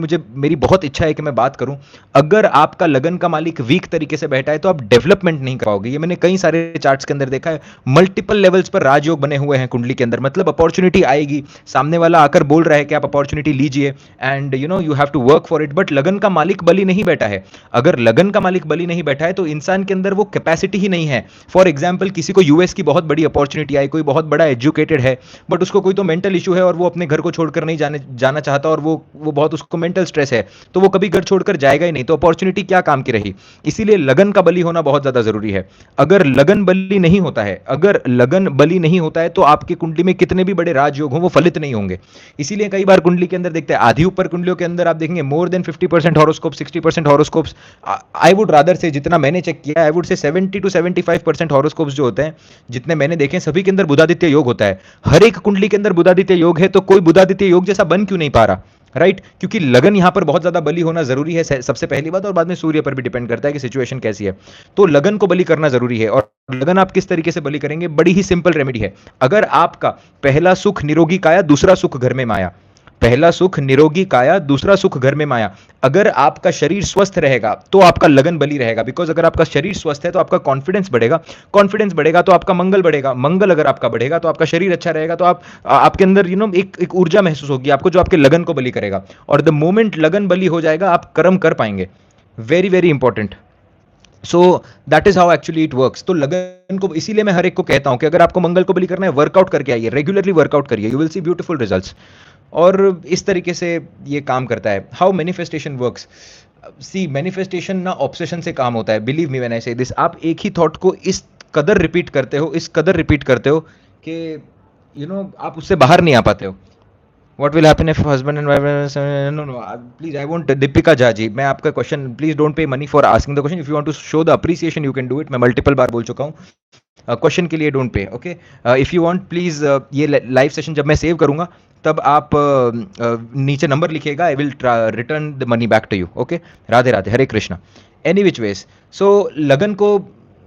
मुझे मेरी बहुत इच्छा है कि मैं बात करूं, अगर आपका लगन का मालिक वीक तरीके से बैठा है तो आप डेवलपमेंट नहीं कर पाओगे। ये मैंने कई सारे चार्ट्स के अंदर देखा है, मल्टीपल लेवल्स पर राजयोग बने हुए हैं कुंडली के अंदर, मतलब अपॉर्चुनिटी आएगी, सामने वाला आकर बोल रहा है कि आप अपॉर्चुनिटी लीजिए and you have to work for it, but लगन का मालिक बली नहीं बैठा है। अगर लगन का मालिक बली नहीं बैठा है तो इंसान के अंदर वो कैपेसिटी ही नहीं है। फॉर एग्जाम्पल, किसी को यूएस की बहुत बड़ी अपॉर्चुनिटी आई, कोई बहुत बड़ा एजुकेटेड है, बट उसको कोई तो मेंटल इशू है और वो अपने घर को छोड़कर नहीं जाना चाहता, और वो बहुत उसको मेंटल स्ट्रेस है, तो वो कभी घर छोड़कर जाएगा ही नहीं, तो अपॉर्चुनिटी क्या काम की रही। इसीलिए लगन का बली होना बहुत ज्यादा जरूरी है। अगर लगन बली नहीं होता है, अगर लगन बली नहीं होता है तो आपकी कुंडली में कितने भी बड़े राजयोग हों वो फलित नहीं होंगे। इसीलिए कई बार कुंडली के अंदर देखते हैं, आधी ऊपर कुंडलियों के अंदर आप देखेंगे more than 50% horoscope, 60% horoscopes, I would rather से, जितना मैंने चेक किया, आई वुड से 70 to 75% हॉरोस्कोप्स जो होते हैं, जितने मैंने देखे, सभी के अंदर बुधादित्य योग होता है। हर एक कुंडली के अंदर बुधादित्य योग है, तो कोई बुधादित्य योग जैसा बन क्यों नहीं पा रहा, राइट? क्योंकि लगन यहां पर बहुत ज्यादा बली होना जरूरी है, सबसे पहली बात, और बाद में सूर्य पर भी डिपेंड करता है कि सिचुएशन कैसी है। तो लगन को बली करना जरूरी है। और लगन आप किस तरीके से बली करेंगे, बड़ी ही सिंपल रेमेडी है। अगर आपका पहला सुख निरोगी काया, दूसरा सुख घर में माया, पहला सुख निरोगी काया, दूसरा सुख घर में माया, अगर आपका शरीर स्वस्थ रहेगा तो आपका लगन बली रहेगा। बिकॉज अगर आपका शरीर स्वस्थ है तो आपका कॉन्फिडेंस बढ़ेगा, कॉन्फिडेंस बढ़ेगा तो आपका मंगल बढ़ेगा, मंगल अगर आपका बढ़ेगा तो आपका शरीर अच्छा रहेगा, तो आपके अंदर एक ऊर्जा महसूस होगी आपको, जो आपके लगन को बली करेगा। और द मोमेंट लगन बली हो जाएगा, आप कर्म कर पाएंगे। Very very important. So that is how actually it works. तो लगन को, इसीलिए मैं हर एक को कहता हूं कि अगर आपको मंगल को बली करना है, वर्कआउट करके आइए, रेगुलरली वर्कआउट करिए, you will see beautiful results. और इस तरीके से ये काम करता है। How manifestation works, see, manifestation ना ऑब्सेशन से काम होता है। बिलीव मी व्हेन आई से दिस, आप एक ही थॉट को इस कदर रिपीट करते हो, इस कदर रिपीट करते हो कि आप उससे बाहर नहीं आ पाते हो। What will happen if husband and wife? No, please, I want Deepika Jha ji, मैं आपका question, please don't pay money for asking the question, if you want to show the appreciation you can do it. मैं multiple बार बोल चुका हूँ, question के लिए don't pay, okay? If you want please, ये लाइव सेशन जब मैं सेव करूंगा तब आप नीचे नंबर लिखिएगा, I will return the money back to you, okay? Radhe Radhe, Hare Krishna. Any which ways, so लगन को,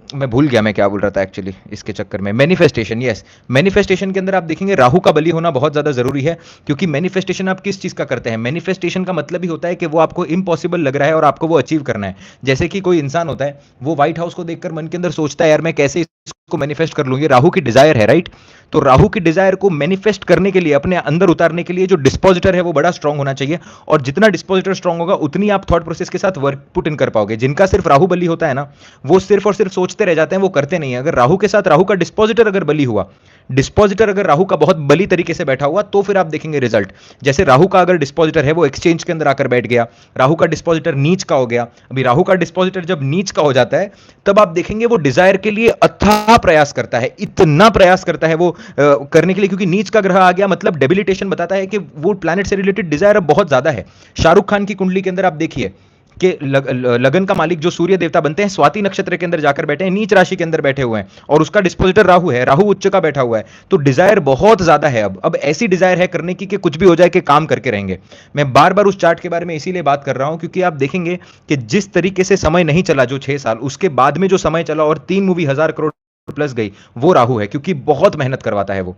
मैं भूल गया मैं क्या बोल रहा था एक्चुअली इसके चक्कर में। मैनिफेस्टेशन, यस, मैनिफेस्टेशन के अंदर आप देखेंगे राहु का बली होना बहुत ज्यादा जरूरी है। क्योंकि मैनिफेस्टेशन आप किस चीज का करते हैं, मैनिफेस्टेशन का मतलब ही होता है कि वो आपको इम्पॉसिबल लग रहा है और आपको वो अचीव करना है। जैसे कि कोई इंसान होता है, वो व्हाइट हाउस को देखकर मन के अंदर सोचता है, यार मैं कैसे इसको मैनिफेस्ट कर लूं, ये राहु की डिजायर है, राइट? तो राहु की डिजायर को मैनिफेस्ट करने के लिए, अपने अंदर उतारने के लिए जो डिस्पोजिटर है वो बड़ा स्ट्रांग होना चाहिए। और जितना डिस्पोजिटर स्ट्रांग होगा उतनी आप थॉट प्रोसेस के साथ वर्क पुट इन कर पाओगे। जिनका सिर्फ राहु बली होता है ना, वो सिर्फ और सिर्फ सोचते रह जाते हैं, वो करते नहीं है। अगर राहु के साथ राहु का डिस्पोजिटर अगर बली हुआ, डिस्पोजिटर अगर राहु का बहुत बली तरीके से बैठा हुआ, तो फिर आप देखेंगे रिजल्ट। जैसे राहु का अगर डिस्पोजिटर है वो एक्सचेंज के अंदर आकर बैठ गया, राहु का डिस्पोजिटर नीच का हो गया। अभी राहु का डिस्पोजिटर जब नीच का हो जाता है तब आप देखेंगे वो डिजायर के लिए अथाह प्रयास करता है, इतना प्रयास करता है वो करने के लिए, क्योंकि नीच का ग्रह आ गया मतलब डेबिलिटेशन बताता है कि वो प्लैनेट से रिलेटेड डिजायर अब बहुत ज्यादा है। शाहरुख खान की कुंडली के अंदर आप देखिए कि लगन का मालिक जो सूर्य देवता बनते हैं, स्वाति नक्षत्र के अंदर जाकर बैठे हैं, नीच राशि के अंदर बैठे हुए हैं, और उसका डिस्पोजिटर राहु है, राहु उच्च का बैठा हुआ है। तो डिजायर बहुत ज्यादा है। अब ऐसी डिजायर है करने की कि कुछ भी हो जाए कि काम करके रहेंगे। मैं बार बार उस चार्ट के बारे में इसीलिए बात कर रहा हूं क्योंकि आप देखेंगे कि जिस तरीके से समय नहीं चला जो 6 साल, उसके बाद में जो समय चला और 3 मूवी 1000 करोड़ प्लस गई, वो राहु है। क्योंकि बहुत मेहनत करवाता है वो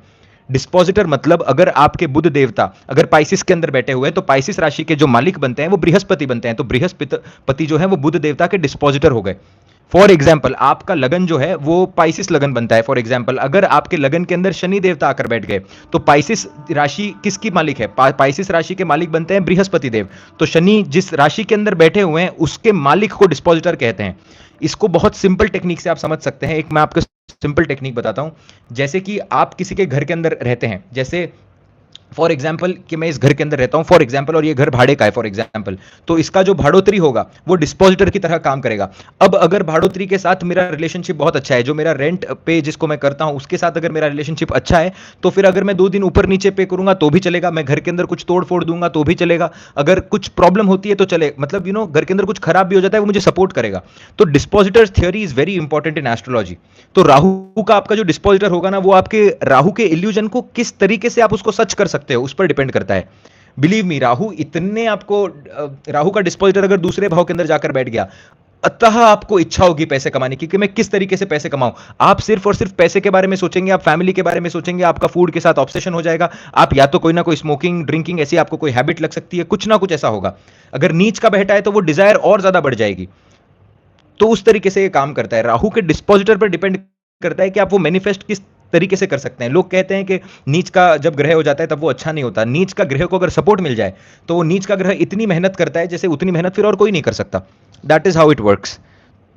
डिस्पोजिटर। मतलब अगर आपके बुध देवता अगर पाइसिस के अंदर बैठे हुए हैं तो पाइसिस राशि के जो मालिक बनते हैं वो बृहस्पति बनते हैं। तो बृहस्पति जो है वो बुध देवता के डिस्पोजिटर हो गए। फॉर एग्जाम्पल, आपका लगन जो है वो पाइसिस लगन बनता है। फॉर एग्जाम्पल, अगर आपके लगन के अंदर शनि देवता आकर बैठ गए तो पाइसिस राशि किसकी मालिक है? पाइसिस राशि के मालिक बनते हैं बृहस्पति देव। तो शनि जिस राशि के अंदर बैठे हुए हैं उसके मालिक को डिस्पोजिटर कहते हैं। इसको बहुत सिंपल टेक्निक से आप समझ सकते हैं। एक मैं आपको सिंपल टेक्निक बताता हूं। जैसे कि आप किसी के घर के अंदर रहते हैं, जैसे फॉर एग्जाम्पल कि मैं इस घर के अंदर रहता हूं फॉर एग्जाम्पल, और ये घर भाड़े का है फॉर एग्जाम्पल, तो इसका जो भाड़ोतरी होगा वो डिस्पोजिटर की तरह काम करेगा। अब अगर भाड़ोतरी के साथ मेरा रिलेशनशिप बहुत अच्छा है, जो मेरा रेंट पे जिसको मैं करता हूं उसके साथ अगर मेरा रिलेशनशिप अच्छा है, तो फिर अगर मैं 2 दिन ऊपर नीचे पे करूंगा तो भी चलेगा, मैं घर के अंदर कुछ तोड़ फोड़ दूंगा तो भी चलेगा, अगर कुछ प्रॉब्लम होती है तो चले, मतलब घर के अंदर कुछ खराब भी हो जाता है वो मुझे सपोर्ट करेगा। तो dispositor theory is very important in astrology. तो राहु का आपका जो डिस्पोजिटर होगा ना, वो आपके राहु के इल्यूजन को किस तरीके से आप उसको सच कर सकते हो उस पर डिपेंड करता है। बिलीव मी, राहु इतने आपको, राहु का डिस्पोजिटर अगर दूसरे भाव के अंदर जाकर बैठ गया, अतः आपको इच्छा होगी पैसे कमाने की कि मैं किस तरीके से पैसे कमाऊं। आप सिर्फ और सिर्फ पैसे के बारे में सोचेंगे, आप फैमिली के बारे में सोचेंगे, आपका फूड के साथ ऑब्सेशन हो जाएगा। आप या तो कोई ना कोई स्मोकिंग ड्रिंकिंग ऐसी आपको कोई हैबिट लग सकती है, कुछ ना कुछ ऐसा होगा। अगर नीच का बहटा है तो वो डिजायर और ज्यादा बढ़ जाएगी। तो उस तरीके से ये काम करता है। राहु के डिस्पोजिटर पर डिपेंड करता है कि आप वो मैनिफेस्ट किस तरीके से कर सकते हैं। लोग कहते हैं कि नीच का जब ग्रह हो जाता है तब वो अच्छा नहीं होता। नीच का ग्रह को अगर सपोर्ट मिल जाए तो वो नीच का ग्रह इतनी मेहनत करता है जैसे उतनी मेहनत फिर और कोई नहीं कर सकता। That is how it works.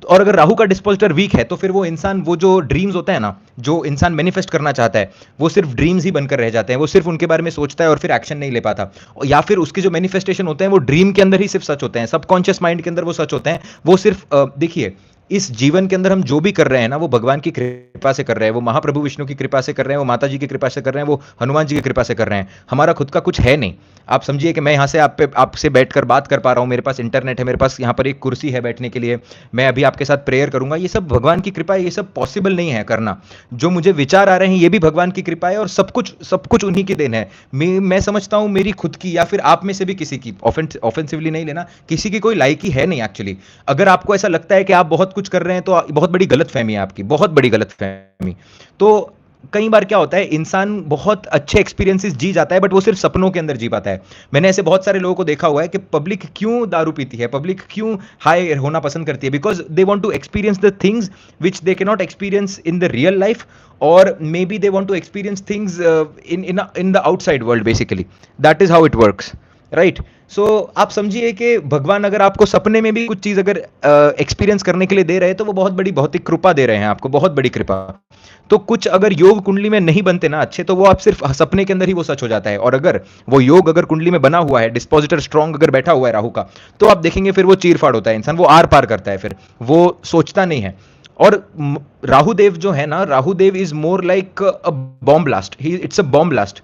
और अगर राहु का डिस्पोजिटर वीक है तो फिर वो इंसान, वो जो ड्रीम्स होते हैं ना, जो इंसान मैनिफेस्ट करना चाहता है, वो सिर्फ ड्रीम्स ही बनकर रह जाते हैं। वो सिर्फ उनके बारे में सोचता है और फिर एक्शन नहीं ले पाता। या फिर उसके जो मैनिफेस्टेशन होते हैं वो ड्रीम के अंदर ही सिर्फ सच होते हैं, सबकॉन्शियस माइंड के अंदर वो सच होते हैं। वो सिर्फ देखिए, इस जीवन के अंदर हम जो भी कर रहे हैं ना, वो भगवान की कृपा से कर रहे हैं, वो महाप्रभु विष्णु की कृपा से कर रहे हैं, वो माता जी की कृपा से कर रहे हैं, वो हनुमान जी की कृपा से कर रहे हैं। हमारा खुद का कुछ है नहीं। आप समझिए कि मैं यहाँ से आपसे बैठकर बात कर पा रहा हूँ, मेरे पास इंटरनेट है, मेरे पास यहाँ पर एक कुर्सी है बैठने के लिए, मैं अभी आपके साथ प्रेयर करूंगा, ये सब भगवान की कृपा है। ये सब पॉसिबल नहीं है करना। जो मुझे विचार आ रहे हैं ये भी भगवान की कृपा है, और सब कुछ उन्हीं की देन है। मैं समझता हूँ मेरी खुद की या फिर आप में से भी किसी की, ऑफेंसिवली नहीं लेना, किसी की कोई लायकी है नहीं एक्चुअली। अगर आपको ऐसा लगता है कि आप बहुत कुछ कर रहे हैं तो बहुत बड़ी गलतफहमी है आपकी, बहुत बड़ी गलतफहमी। तो कई बार क्या होता है, इंसान बहुत अच्छे एक्सपीरियंसेस जी जाता है बट वो सिर्फ सपनों के अंदर जी पाता है। मैंने ऐसे बहुत सारे लोगों को देखा हुआ है कि पब्लिक क्यों दारू पीती है, पब्लिक क्यों हाई होना पसंद करती है, because they want to experience the things which they can not experience in the real life, और maybe they want to experience things in the outside world. Basically that is how it works, right. So आप समझिए कि भगवान अगर आपको सपने में भी कुछ चीज अगर एक्सपीरियंस करने के लिए दे रहे हैं तो वो बहुत बड़ी भौतिक कृपा दे रहे हैं आपको, बहुत बड़ी कृपा। तो कुछ अगर योग कुंडली में नहीं बनते ना अच्छे, तो वो आप सिर्फ सपने के अंदर ही वो सच हो जाता है। और अगर वो योग अगर कुंडली में बना हुआ है, डिस्पोजिटर स्ट्रांग अगर बैठा हुआ है राहु का, तो आप देखेंगे फिर वो चीरफाड़ होता है इंसान, वो आर पार करता है, फिर वो सोचता नहीं है। और राहुदेव जो है ना, Rahudev is more like a bomb blast, ही it's a bomb blast.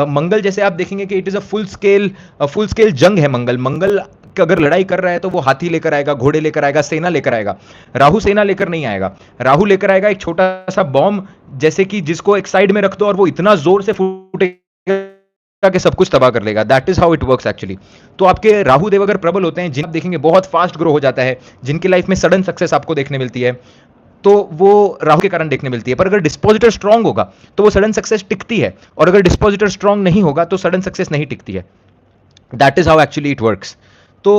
Mangal जैसे आप देखेंगे कि it is a full scale जंग है। मंगल मंगल अगर लड़ाई कर रहा है तो वो हाथी लेकर आएगा, घोड़े लेकर आएगा, सेना लेकर आएगा। राहु सेना लेकर नहीं आएगा। राहु लेकर आएगा एक छोटा सा बॉम्ब, जैसे कि जिसको एक साइड में रख दो और वो इतना जोर से फूटेगा कि सब कुछ तबाह कर लेगा। That is how it works actually. तो आपके राहु देव अगर प्रबल होते हैं, जिन आप देखेंगे बहुत फास्ट ग्रो हो जाता है, जिनकी लाइफ में सडन सक्सेस आपको देखने मिलती है, तो वो राहु के कारण देखने मिलती है। पर अगर डिस्पोजिटर स्ट्रांग होगा तो वो सडन सक्सेस टिकती है, और अगर डिस्पोजिटर स्ट्रांग नहीं होगा तो सडन सक्सेस नहीं टिकती है। That is how actually it works. तो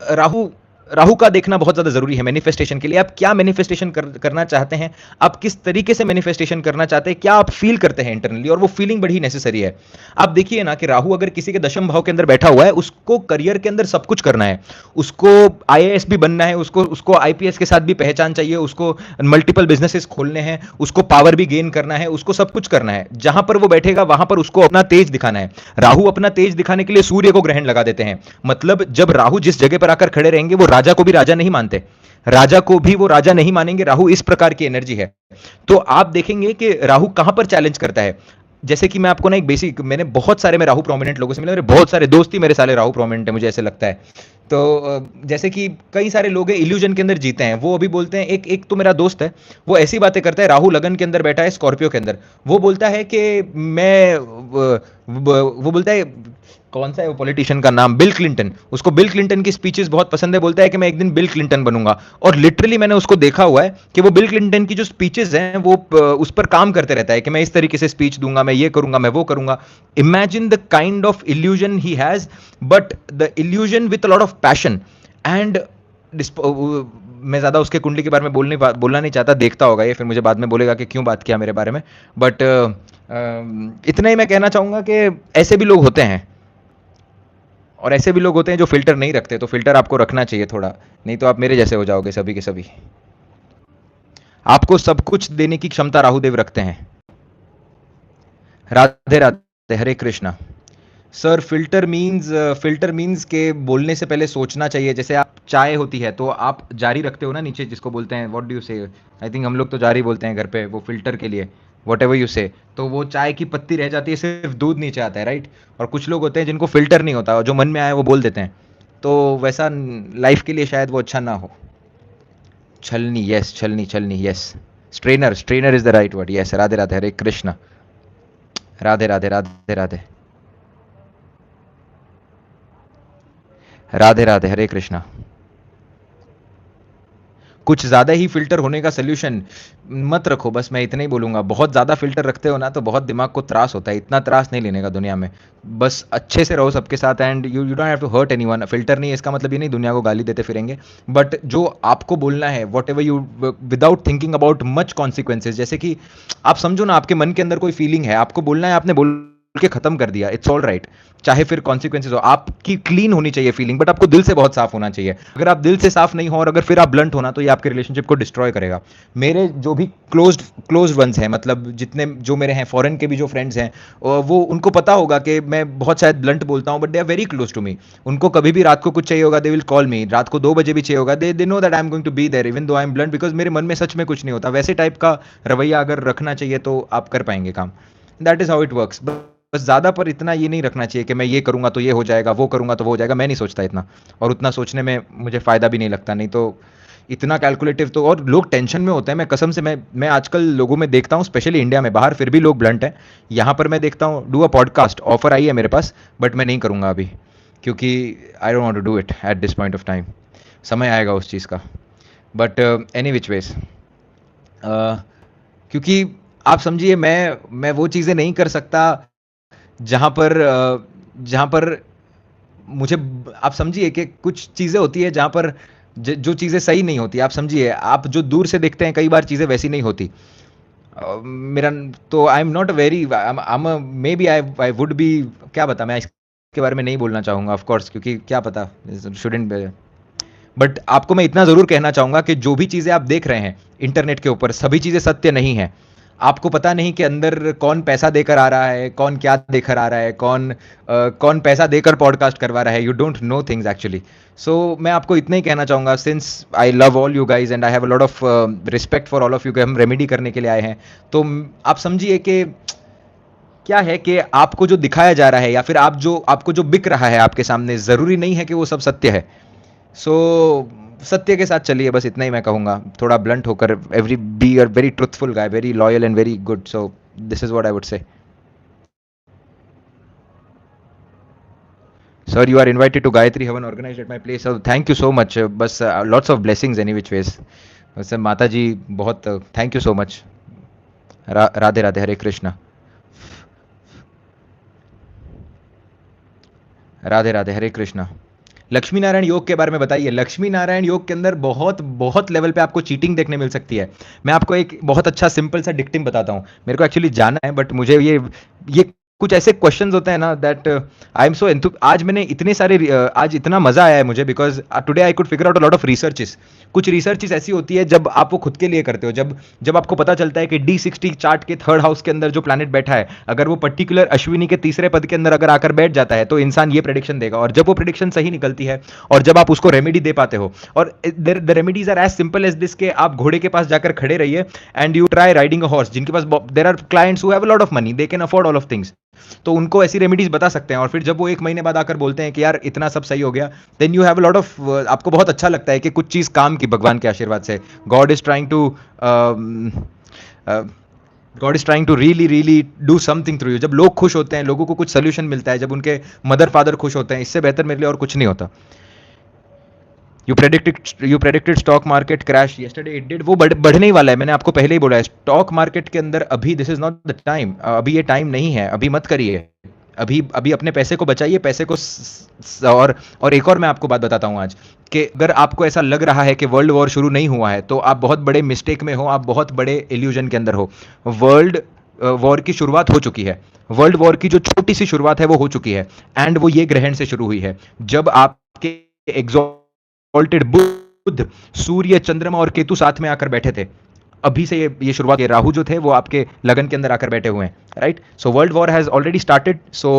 राहु राहु का देखना बहुत ज्यादा जरूरी है मैनिफेस्टेशन के लिए। आप क्या मैनिफेस्टेशन करना चाहते हैं, आप किस तरीके से मैनिफेस्टेशन करना चाहते हैं, क्या आप फील करते हैं इंटरनली, और वो फीलिंग बड़ी नेसेसरी है। आप देखिए ना कि राहु अगर किसी के दशम भाव के अंदर बैठा हुआ है, उसको करियर के अंदर सब कुछ करना है, उसको आईएएस भी बनना है, उसको उसको आईपीएस के साथ भी पहचान चाहिए, उसको मल्टीपल बिजनेसेस खोलने हैं, उसको पावर भी गेन करना है, उसको सब कुछ करना है। जहां पर वो बैठेगा वहां पर उसको अपना तेज दिखाना है। राहु अपना तेज दिखाने के लिए सूर्य को ग्रहण लगा देते हैं। मतलब जब राहु जिस जगह पर आकर खड़े रहेंगे, वो राजा को भी राजा नहीं मानते, राजा को भी वो राजा नहीं मानेंगे। राहु इस प्रकार की एनर्जी है। तो आप देखेंगे कि राहु कहां पर चैलेंज करता है। जैसे कि मैं आपको ना एक बेसिक, मैंने बहुत सारे में राहु प्रोमिनेंट लोगों से मिले, मेरे बहुत सारे दोस्त ही मेरे साले राहु प्रोमिनेंट है, मुझे ऐसे लगता है। तो जैसे कि कई सारे लोग हैं इल्यूजन के अंदर जीते हैं, वो अभी बोलते हैं, एक एक तो मेरा दोस्त है, वो ऐसी बातें करता है, राहु लगन के अंदर बैठा है स्कॉर्पियो के अंदर। वो बोलता है कि मैं वो बोलता है, कौन सा है वो पॉलिटिशियन का नाम, बिल क्लिंटन, उसको बिल क्लिंटन की स्पीचेस बहुत पसंद है, बोलता है कि मैं एक दिन बिल क्लिंटन बनूंगा। और लिटरली मैंने उसको देखा हुआ है कि वो बिल क्लिंटन की जो स्पीचेस हैं वो उस पर काम करते रहता है कि मैं इस तरीके से स्पीच दूंगा, मैं ये करूंगा, मैं वो करूंगा। Imagine the kind of illusion he has, but the illusion with a lot of passion and. मैं ज्यादा उसके कुंडली के बारे में बोलना नहीं चाहता, देखता होगा ये, फिर मुझे बाद में बोलेगा कि क्यों बात किया मेरे बारे में। बट इतना ही मैं कहना चाहूंगा कि ऐसे भी लोग होते हैं, और ऐसे भी लोग होते हैं जो फिल्टर नहीं रखते। तो फिल्टर आपको रखना चाहिए थोड़ा, नहीं तो आप मेरे जैसे हो जाओगे सभी के सभी। आपको सब कुछ देने की क्षमता राहुदेव रखते हैं। Radhe Radhe, Hare Krishna. Sir filter means के बोलने से पहले सोचना चाहिए। जैसे आप चाय होती है तो आप जारी रखते हो ना नीचे, जिसको बोलते हैं, व्हाट डू यू से, आई थिंक हम लोग तो जारी बोलते हैं घर पे, वो फिल्टर के लिए, वट एवर यू से। तो वो चाय की पत्ती रह जाती है, सिर्फ दूध नीचे आता है, राइट। और कुछ लोग होते हैं जिनको फिल्टर नहीं होता, जो मन में आया वो बोल देते हैं। तो वैसा लाइफ के लिए शायद वो अच्छा ना हो। छलनी, यस, छलनी छलनी, yes. Strainer is the right word, yes. Radhe Radhe, Hare Krishna. Radhe Radhe, Radhe Radhe, Radhe Radhe, Hare Krishna. कुछ ज़्यादा ही फ़िल्टर होने का सॉल्यूशन मत रखो, बस मैं इतना ही बोलूँगा। बहुत ज़्यादा फ़िल्टर रखते हो ना तो बहुत दिमाग को त्रास होता है, इतना त्रास नहीं लेने का दुनिया में। बस अच्छे से रहो सबके साथ and you don't have to hurt anyone. Filter नहीं है इसका मतलब ये नहीं दुनिया को गाली देते फिरेंगे, बट जो आपको बोलना है whatever you without thinking about much consequences, जैसे कि आप समझो ना आपके मन के अंदर कोई फीलिंग है, आपको बोलना है, आपने बोल के खत्म कर दिया, इट्स ऑल राइट। चाहे फिर कॉन्सिक्वेंसेज हो, आपकी क्लीन होनी चाहिए फीलिंग, बट आपको दिल से बहुत साफ होना चाहिए। अगर आप दिल से साफ नहीं हो और अगर फिर आप ब्लंट होना तो ये आपके रिलेशनशिप को डिस्ट्रॉय करेगा। मेरे जो भी क्लोज्ड वंस हैं, मतलब जितने जो मेरे हैं फॉरेन के भी जो फ्रेंड्स हैं, वो उनको पता होगा कि मैं बहुत शायद ब्लंट बोलता हूँ, but they are very close to me. उनको कभी भी रात को कुछ चाहिए होगा, दे विल कॉल मी। रात को 2 बजे भी चाहिए होगा, they know that I am going to be there even though I M blunt, because मेरे मन में सच में कुछ नहीं होता। वैसे टाइप का रवैया अगर रखना चाहिए तो आप कर पाएंगे काम। That is how it works. बस ज़्यादा पर इतना ये नहीं रखना चाहिए कि मैं ये करूँगा तो ये हो जाएगा, वो करूँगा तो वो हो जाएगा। मैं नहीं सोचता इतना, और उतना सोचने में मुझे फ़ायदा भी नहीं लगता। नहीं तो इतना कैलकुलेटिव तो, और लोग टेंशन में होते हैं। मैं कसम से मैं आजकल लोगों में देखता हूँ, स्पेशली इंडिया में, बाहर फिर भी लोग ब्लंट हैं। यहाँ पर मैं देखता हूँ, do a podcast offer I है मेरे पास, बट मैं नहीं करूँगा अभी, क्योंकि I don't want to do it at this point of time. समय आएगा उस चीज़ का। बट एनी विच वेज, क्योंकि आप समझिए मैं वो चीज़ें नहीं कर सकता जहाँ पर मुझे, आप समझिए कि कुछ चीज़ें होती है जहाँ पर जो चीज़ें सही नहीं होती। आप समझिए, आप जो दूर से देखते हैं कई बार चीज़ें वैसी नहीं होती। मेरा तो I am not very, maybe I would be, क्या पता, मैं इसके बारे में नहीं बोलना चाहूँगा ऑफ कोर्स, क्योंकि क्या पता, शुडंट। बट आपको मैं इतना ज़रूर कहना चाहूँगा कि जो भी चीज़ें आप देख रहे हैं इंटरनेट के ऊपर, सभी चीज़ें सत्य नहीं है। आपको पता नहीं कि अंदर कौन पैसा देकर आ रहा है, कौन क्या देकर आ रहा है, कौन पैसा देकर पॉडकास्ट करवा रहा है। You don't know things actually. So मैं आपको इतना ही कहना चाहूँगा, since I love all you guys and I have a lot of respect for all of you, कि हम रेमेडी करने के लिए आए हैं। तो आप समझिए कि क्या है कि आपको जो दिखाया जा रहा है या फिर आपको जो बिक रहा है आपके सामने, ज़रूरी नहीं है कि वो सब सत्य है। सो सत्य के साथ चलिए, बस इतना ही मैं कहूँगा। थोड़ा ब्लंट होकर, be a very truthful guy, very loyal and very good. So this is what I would say. Sir, you are invited to Gayatri havan organised at my place. Thank you so much. बस lots of blessings any which ways. बस माता जी बहुत thank you so much. Radhe Radhe, Hare Krishna. Radhe Radhe, Hare Krishna. Lakshmi Narayan योग के बारे में बताइए। लक्ष्मी नारायण योग के अंदर बहुत बहुत लेवल पे आपको चीटिंग देखने मिल सकती है। मैं आपको एक बहुत अच्छा सिंपल सा डिक्टिंग बताता हूँ। मेरे को एक्चुअली जाना है, बट मुझे ये कुछ ऐसे क्वेश्चंस होते हैं ना दैट आई एम सो एंथु। आज मैंने इतने सारे आज इतना मजा आया है मुझे, because today I could figure out a lot of researches. कुछ रिसर्चेस ऐसी होती है जब आप वो खुद के लिए करते हो, जब आपको पता चलता है कि D60 चार्ट के 3rd हाउस के अंदर जो प्लैनेट बैठा है, अगर वो पर्टिकुलर अश्विनी के 3रे पद के अंदर अगर आकर बैठ जाता है तो इंसान ये प्रेडिक्शन देगा। और जब वो प्रेडिक्शन सही निकलती है और जब आप उसको रेमेडी दे पाते हो, और the remedies are as simple as this, के आप घोड़े के पास जाकर खड़े रहिए and you try riding a horse. जिनके पास, there are clients who have a lot of money, they can afford all of things, तो उनको ऐसी रेमेडीज बता सकते हैं। और फिर जब वो 1 महीने बाद आकर बोलते हैं कि यार इतना सब सही हो गया, then you have a lot of, आपको बहुत अच्छा लगता है कि कुछ चीज काम की भगवान के आशीर्वाद से। God is trying to God is trying to really really do something through you. जब लोग खुश होते हैं, लोगों को कुछ सोल्यूशन मिलता है, जब उनके मदर फादर खुश होते हैं, इससे बेहतर मेरे लिए और कुछ नहीं होता। You predicted stock market crash yesterday, it did. वो बढ़ने ही वाला है, मैंने आपको पहले ही बोला है। स्टॉक मार्केट के अंदर अभी this is not the time, अभी ये टाइम नहीं है, अभी मत करिए। अभी अभी अपने पैसे को बचाइए, पैसे को और एक और मैं आपको बात बताता हूं आज, कि अगर आपको ऐसा लग रहा है कि वर्ल्ड वॉर शुरू नहीं हुआ है तो आप बहुत बड़े मिस्टेक में हो, आप बहुत बड़े इल्यूजन के अंदर हो। वर्ल्ड वॉर की शुरुआत हो चुकी है। वर्ल्ड वॉर की जो छोटी सी शुरुआत है वो हो चुकी है, एंड वो ये ग्रहण से शुरू हुई है, जब आपके एग्जॉल्टेड बुध, सूर्य, चंद्रमा और केतु साथ में आकर बैठे थे। अभी से ये शुरुआत, ये राहु जो थे वो आपके लगन के अंदर आकर बैठे हुए हैं, right. So world war has already started. So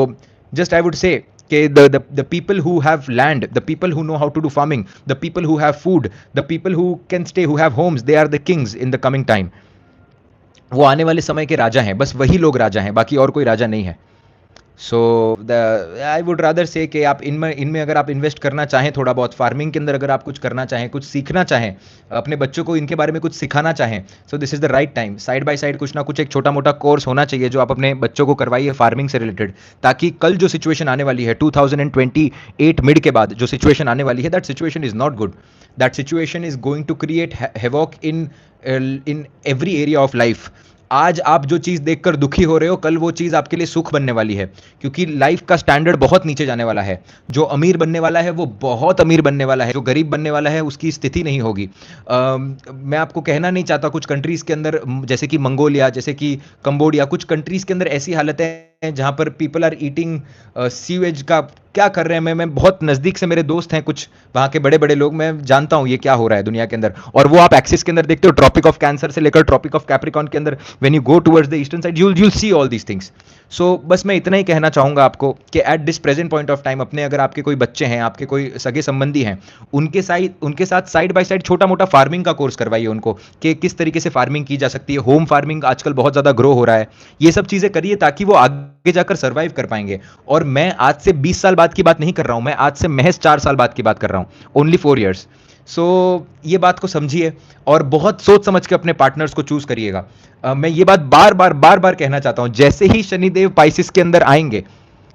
just I would से कि the people who have land, the people who know how to do farming, the people who have food, the people who can stay, who have homes, they are the kings in the coming time. वो आने वाले समय के राजा हैं, बस वही लोग राजा हैं, बाकी और कोई राजा नहीं है। सो आई वुड रादर से कि आप इनमें अगर आप इन्वेस्ट करना चाहें, थोड़ा बहुत फार्मिंग के अंदर अगर आप कुछ करना चाहें, कुछ सीखना चाहें, अपने बच्चों को इनके बारे में कुछ सिखाना चाहें, so this is the right time. Side by side कुछ ना कुछ एक छोटा मोटा कोर्स होना चाहिए जो आप अपने बच्चों को करवाइए फार्मिंग से रिलेटेड, ताकि कल जो सिचुएशन आने वाली है 2028 मिड के बाद जो सिचुएशन आने वाली है, that situation is not good. That situation is going to create havoc in every area of life. आज आप जो चीज़ देखकर दुखी हो रहे हो, कल वो चीज़ आपके लिए सुख बनने वाली है, क्योंकि लाइफ का स्टैंडर्ड बहुत नीचे जाने वाला है। जो अमीर बनने वाला है वो बहुत अमीर बनने वाला है, जो गरीब बनने वाला है उसकी स्थिति नहीं होगी। मैं आपको कहना नहीं चाहता, कुछ कंट्रीज़ के अंदर जैसे कि मंगोलिया, जैसे कि कंबोडिया, कुछ कंट्रीज़ के अंदर ऐसी हालतें हैं जहाँ पर पीपल आर ईटिंग सीवेज का, क्या कर रहे हैं। मैं बहुत नज़दीक से, मेरे दोस्त हैं कुछ वहाँ के बड़े बड़े लोग, मैं जानता हूँ ये क्या हो रहा है दुनिया के अंदर। और वो आप एक्सिस के अंदर देखते हो, ट्रॉपिक ऑफ कैंसर से लेकर ट्रॉपिक ऑफ कैप्रिकॉन के अंदर, when you go towards the eastern side you'll see all these things. So बस मैं इतना ही कहना चाहूँगा आपको कि at this present point of time, अपने अगर आपके कोई बच्चे हैं, आपके कोई सगे संबंधी हैं, उनके साथ साइड बाय साइड छोटा मोटा फार्मिंग का कोर्स करवाइए उनको, कि किस तरीके से फार्मिंग की जा सकती है। होम फार्मिंग आजकल बहुत ज़्यादा ग्रो हो रहा है, ये सब चीज़ें करिए ताकि वो आगे जाकर सर्वाइव कर पाएंगे। और मैं आज से 20 साल बाद की बात नहीं कर रहा हूँ, मैं आज से महज 4 साल बाद की बात कर रहा हूँ, ओनली 4 years। सो ये बात को समझिए और बहुत सोच समझ के अपने पार्टनर्स को चूज करिएगा। मैं ये बात बार बार कहना चाहता हूं, जैसे ही शनिदेव पाइसिस के अंदर आएंगे,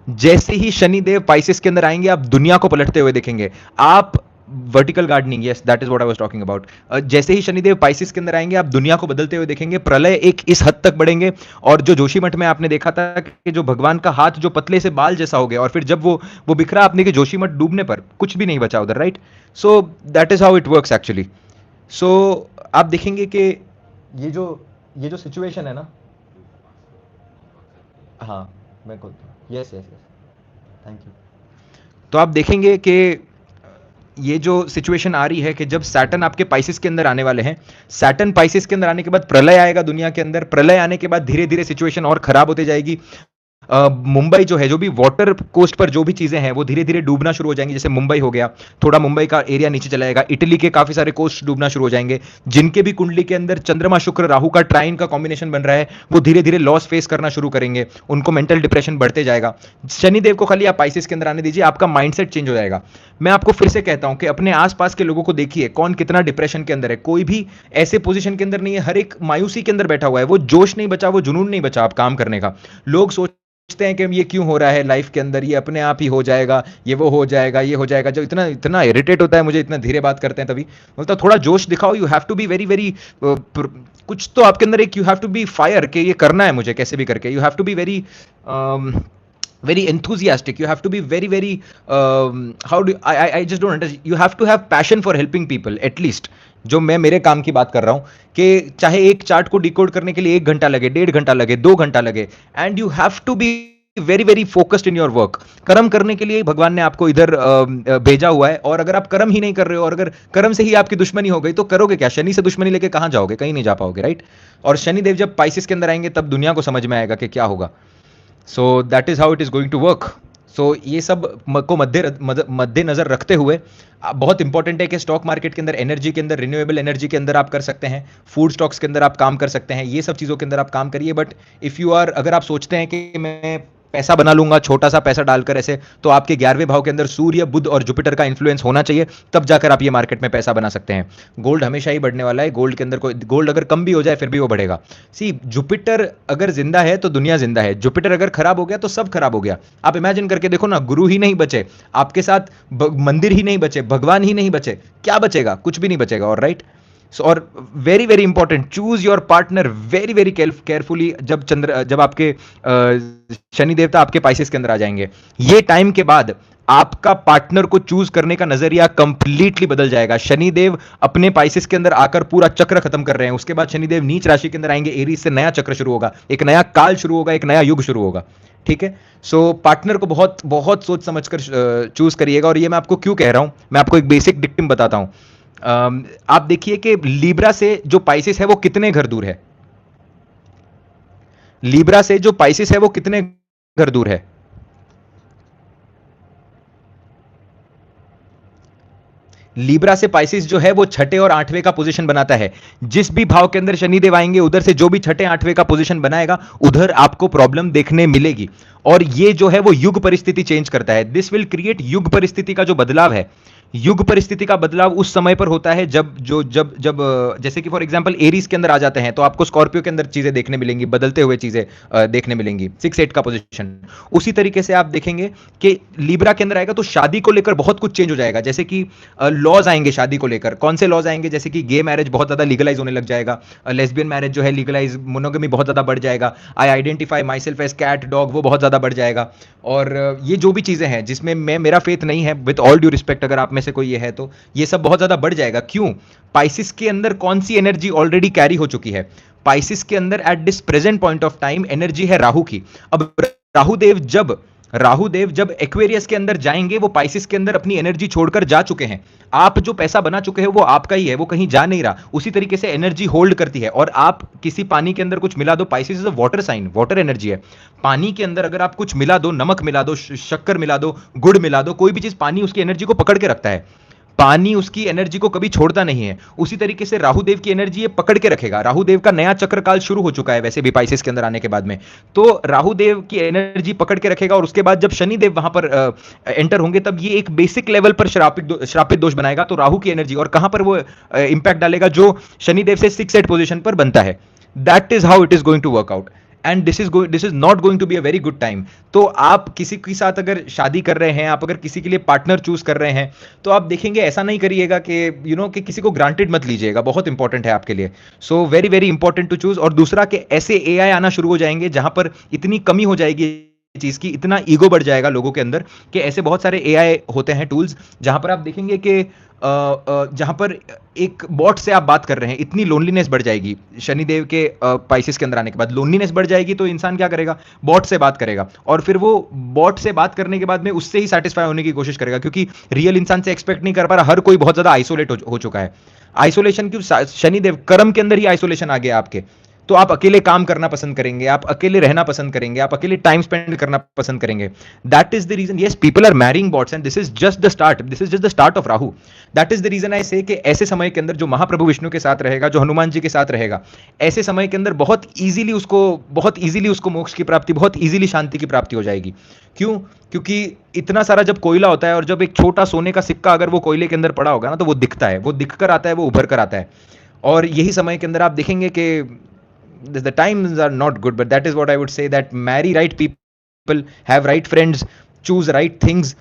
जैसे ही शनिदेव पाइसिस के अंदर आएंगे, आप दुनिया को पलटते हुए देखेंगे। आप vertical gardening, yes that is what I was talking about. जैसे ही शनिदेव पाइसिस के अंदर आएंगे, आप दुनिया को बदलते हुए देखेंगे। प्रलय एक इस हद तक बढ़ेंगे, और जो जोशीमठ में आपने देखा था कि जो भगवान का हाथ जो पतले से बाल जैसा हो गया, और फिर जब वो बिखरा आपने कि जोशीमठ डूबने पर कुछ भी नहीं बचा उधर, right. So that is how it works actually. So आप देखेंगे कि ये जो सिचुएशन है ना, हाँ मैं को, yes yes yes, thank you. तो आप देखेंगे कि ये जो सिचुएशन आ रही है कि जब सैटर्न आपके पाइसिस के अंदर आने वाले हैं, सैटर्न पाइसिस के अंदर आने के बाद प्रलय आएगा दुनिया के अंदर। प्रलय आने के बाद धीरे धीरे सिचुएशन और खराब होती जाएगी। मुंबई जो है, जो भी वाटर कोस्ट पर जो भी चीजें हैं वो धीरे धीरे डूबना शुरू हो जाएंगी। जैसे मुंबई हो गया, थोड़ा मुंबई का एरिया नीचे चला जाएगा। इटली के काफी सारे कोस्ट डूबना शुरू हो जाएंगे। जिनके भी कुंडली के अंदर चंद्रमा शुक्र राहु का ट्राइन का कॉम्बिनेशन बन रहा है, वो धीरे धीरे लॉस फेस करना शुरू करेंगे, उनको मेंटल डिप्रेशन बढ़ते जाएगा। शनिदेव को खाली आप पाइसिस के अंदर आने दीजिए, आपका माइंडसेट चेंज हो जाएगा। मैं आपको फिर से कहता हूं कि अपने आसपास के लोगों को देखिए, कौन कितना डिप्रेशन के अंदर है। कोई भी ऐसे पोजीशन के अंदर नहीं है, हर एक मायूसी के अंदर बैठा हुआ है। वो जोश नहीं बचा, वो जुनून नहीं बचा आप काम करने का। लोग सोचते हैं कि ये क्यों हो रहा है लाइफ के अंदर, ये अपने आप ही हो जाएगा, ये वो हो जाएगा, ये हो जाएगा। जब इतना इतना इरिटेट होता है मुझे, इतना धीरे बात करते हैं तभी बोलता, थोड़ा जोश दिखाओ। You have to be very very, कुछ तो आपके अंदर एक, you have to be fire कि ये करना है मुझे कैसे भी करके। You have to be very very enthusiastic, you have to be very how do I just don't understand, you have to have passion for helping people at least। जो मैं मेरे काम की बात कर रहा हूं कि चाहे एक चार्ट को डिकोड करने के लिए 1 घंटा लगे, 1.5 घंटा लगे, 2 घंटा लगे, and you have to be very focused in your work. कर्म करने के लिए भगवान ने आपको इधर भेजा हुआ है। और अगर आप कर्म ही नहीं कर रहे हो, और अगर कर्म से ही आपकी दुश्मनी हो गई, तो करोगे क्या? शनि से दुश्मनी लेके कहां जाओगे? कहीं नहीं जा पाओगे, राइट। और शनिदेव जब पाइसिस के अंदर आएंगे, तब दुनिया को समझ में आएगा कि क्या होगा। So that is how it is going to work. So ये सब को मद्देनजर रखते हुए बहुत इंपॉर्टेंट है कि स्टॉक मार्केट के अंदर, एनर्जी के अंदर, रिन्यूएबल एनर्जी के अंदर आप कर सकते हैं, फूड स्टॉक्स के अंदर आप काम कर सकते हैं, ये सब चीज़ों के अंदर आप काम करिए। बट इफ़ यू आर, अगर आप सोचते हैं कि मैं पैसा बना लूंगा छोटा सा पैसा डालकर ऐसे, तो आपके 11वें भाव के अंदर सूर्य, बुध और जुपिटर का इंफ्लुएंस होना चाहिए, तब जाकर आप ये मार्केट में पैसा बना सकते हैं। गोल्ड हमेशा ही बढ़ने वाला है। गोल्ड के अंदर कोई, गोल्ड अगर कम भी हो जाए फिर भी वो बढ़ेगा। सी, जुपिटर अगर जिंदा है तो दुनिया जिंदा है, जुपिटर अगर खराब हो गया तो सब खराब हो गया। आप इमेजिन करके देखो ना, गुरु ही नहीं बचे आपके साथ, मंदिर ही नहीं बचे, भगवान ही नहीं बचे, क्या बचेगा? कुछ भी नहीं बचेगा। और राइट, और very important, choose your partner very carefully. जब आपके शनि देवता आपके पाइसेस के अंदर आ जाएंगे, ये टाइम के बाद आपका पार्टनर को चूज करने का नजरिया कंप्लीटली बदल जाएगा। शनिदेव अपने पाइसेस के अंदर आकर पूरा चक्र खत्म कर रहे हैं, उसके बाद शनिदेव नीच राशि के अंदर आएंगे, एरीज से नया चक्र शुरू होगा, एक नया काल शुरू होगा, एक नया युग शुरू होगा। ठीक है। सो पार्टनर को बहुत सोच समझकर चूज करिएगा। और ये मैं आपको क्यों कह रहा हूं, मैं आपको एक बेसिक डिक्टिम बताता हूं। आप देखिए कि लीब्रा से जो पाइसेस है वो कितने घर दूर है। लीब्रा से जो पाइसेस है वो कितने घर दूर है। लीब्रा से पाइसेस जो है वो 6ठे और 8वें का पोजीशन बनाता है। जिस भी भाव के अंदर शनिदेव आएंगे, उधर से जो भी 6ठे 8वें का पोजीशन बनाएगा, उधर आपको प्रॉब्लम देखने मिलेगी। और ये जो है वो युग परिस्थिति चेंज करता है। दिस विल क्रिएट युग परिस्थिति का जो बदलाव है, युग परिस्थिति का बदलाव उस समय पर होता है जब जो जब जब जैसे कि फॉर एग्जांपल एरीज के अंदर आ जाते हैं तो आपको स्कॉर्पियो के अंदर चीजें देखने मिलेंगी, बदलते हुए चीजें देखने मिलेंगी, 6-8 का पोजीशन। उसी तरीके से आप देखेंगे कि लीब्रा के अंदर आएगा तो शादी को लेकर बहुत कुछ चेंज हो जाएगा। जैसे कि लॉज आएंगे शादी को लेकर। कौन से लॉज आएंगे? जैसे कि गे मैरिज बहुत ज्यादा लीगलाइज होने लग जाएगा, लेस्बियन मैरिज जो है लीगलाइज, मोनोगमी बहुत ज्यादा बढ़ जाएगा, I identify myself as cat dog वो बहुत ज्यादा बढ़ जाएगा। और ये जो भी चीजें हैं जिसमें मेरा फेथ नहीं है, विद ऑल ड्यू रिस्पेक्ट, अगर आप में से कोई ये है तो ये सब बहुत ज्यादा बढ़ जाएगा। क्यों? पाइसिस के अंदर कौन सी एनर्जी ऑलरेडी कैरी हो चुकी है? पाइसिस के अंदर eight this present point of time energy है राहु की। अब राहुदेव जब एक्वेरियस के अंदर जाएंगे, वो पाइसिस के अंदर अपनी एनर्जी छोड़कर जा चुके हैं। आप जो पैसा बना चुके हैं वो आपका ही है, वो कहीं जा नहीं रहा। उसी तरीके से एनर्जी होल्ड करती है। और आप किसी पानी के अंदर कुछ मिला दो, Pisces is a water sign, water energy है। पानी के अंदर अगर आप कुछ मिला दो, नमक मिला दो, शक्कर मिला दो, गुड़ मिला दो, कोई भी चीज, पानी उसकी एनर्जी को पकड़ के रखता है। पानी उसकी एनर्जी को कभी छोड़ता नहीं है। उसी तरीके से राहुदेव की एनर्जी ये पकड़ के रखेगा। राहुदेव का नया चक्र काल शुरू हो चुका है वैसे भी पाइसेस के अंदर आने के बाद में, तो राहुदेव की एनर्जी पकड़ के रखेगा। और उसके बाद जब शनिदेव वहां पर एंटर होंगे तब ये एक बेसिक लेवल पर श्रापित दोष बनाएगा। तो राहु की एनर्जी और कहां पर वो इंपैक्ट डालेगा? जो शनिदेव से 6-8 पोजीशन पर बनता है। That is how it is going to work out and this is not going to be a very good time. तो आप किसी के साथ अगर शादी कर रहे हैं, आप अगर किसी के लिए पार्टनर चूज कर रहे हैं, तो आप देखेंगे ऐसा नहीं करिएगा कि कि किसी को ग्रांटेड मत लीजिएगा। बहुत इंपॉर्टेंट है आपके लिए। So very very important to choose. और दूसरा कि ऐसे एआई आना शुरू हो जाएंगे जहां पर इतनी कमी हो जाएगी चीज की, इतना ईगो बढ़ जाएगा लोगों के अंदर कि ऐसे बहुत सारे एआई होते हैं टूल्स जहां पर आप देखेंगे कि जहां पर एक बॉट से आप बात कर रहे हैं, इतनी लोनलीनेस बढ़ जाएगी। शनिदेव के पाइसिस के अंदर आने के बाद लोनलीनेस बढ़ जाएगी तो इंसान क्या करेगा? बॉट से बात करेगा। और फिर वो बॉट से बात करने के बाद में उससे ही सेटिस्फाई होने की कोशिश करेगा, क्योंकि रियल इंसान से एक्सपेक्ट नहीं कर पा रहा। हर कोई बहुत ज्यादा आइसोलेट हो चुका है। आइसोलेशन क्यों? शनिदेव कर्म के अंदर ही आइसोलेशन आ गया आपके। तो आप अकेले काम करना पसंद करेंगे, आप अकेले रहना पसंद करेंगे, आप अकेले टाइम स्पेंड करना पसंद करेंगे। That is the reason, yes, people are marrying bots and this is just the start, this is just the start of Rahu. That is the reason I say कि ऐसे समय के अंदर जो महाप्रभु विष्णु के साथ रहेगा, जो हनुमान जी के साथ रहेगा, ऐसे समय के अंदर बहुत इजीली उसको मोक्ष की प्राप्ति, बहुत इजीली शांति की प्राप्ति हो जाएगी। क्यों? क्योंकि इतना सारा जब कोयला होता है और जब एक छोटा सोने का सिक्का अगर वो कोयले के अंदर पड़ा होगा ना, तो वो दिखता है, वो दिख कर आता है, वो उभर कर आता है। और यही समय के अंदर आप देखेंगे कि the times are not good, but that is what I would say, that marry right people, have right friends, choose right things,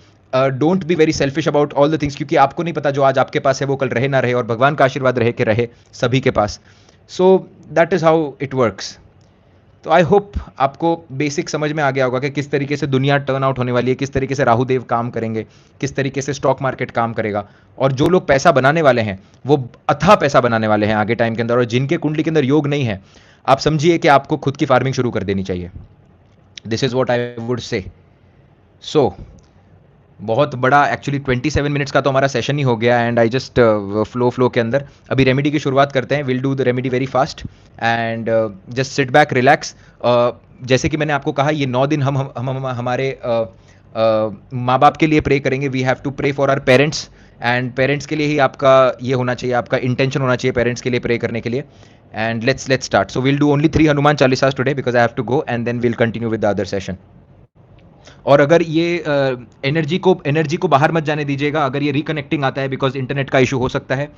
don't be very selfish about all the things, क्योंकि आपको नहीं पता जो आज आपके पास है वो कल रहे ना रहे, और भगवान का आशीर्वाद रहे कि रहे सभी के पास। so that is how it works। तो आई होप आपको बेसिक समझ में आ गया होगा कि किस तरीके से दुनिया टर्न आउट होने वाली है, किस तरीके से राहुदेव काम करेंगे, किस तरीके से स्टॉक मार्केट काम करेगा। और जो लोग पैसा बनाने वाले हैं वो अथाह पैसा बनाने वाले हैं आगे टाइम के अंदर। और जिनके कुंडली के अंदर योग नहीं है, आप समझिए कि आपको खुद की फार्मिंग शुरू कर देनी चाहिए। This is what I would say. So बहुत बड़ा एक्चुअली 27 मिनट्स का तो हमारा सेशन ही हो गया, एंड आई जस्ट फ्लो के अंदर अभी रेमेडी की शुरुआत करते हैं। Will do the remedy very fast and just sit back, relax. जैसे कि मैंने आपको कहा, ये 9 दिन हम हमारे माँ बाप के लिए प्रे करेंगे। We have to pray for our parents, and parents के लिए ही आपका ये होना चाहिए, आपका इंटेंशन होना चाहिए पेरेंट्स के लिए प्रे करने के लिए। And let's start. So will do only 3 Hanuman Chalisas today because I have to go, and then will continue with the other session. और अगर ये एनर्जी को बाहर मत जाने दीजिएगा। अगर ये रिकनेक्टिंग आता है, बिकॉज इंटरनेट का इशू हो सकता है,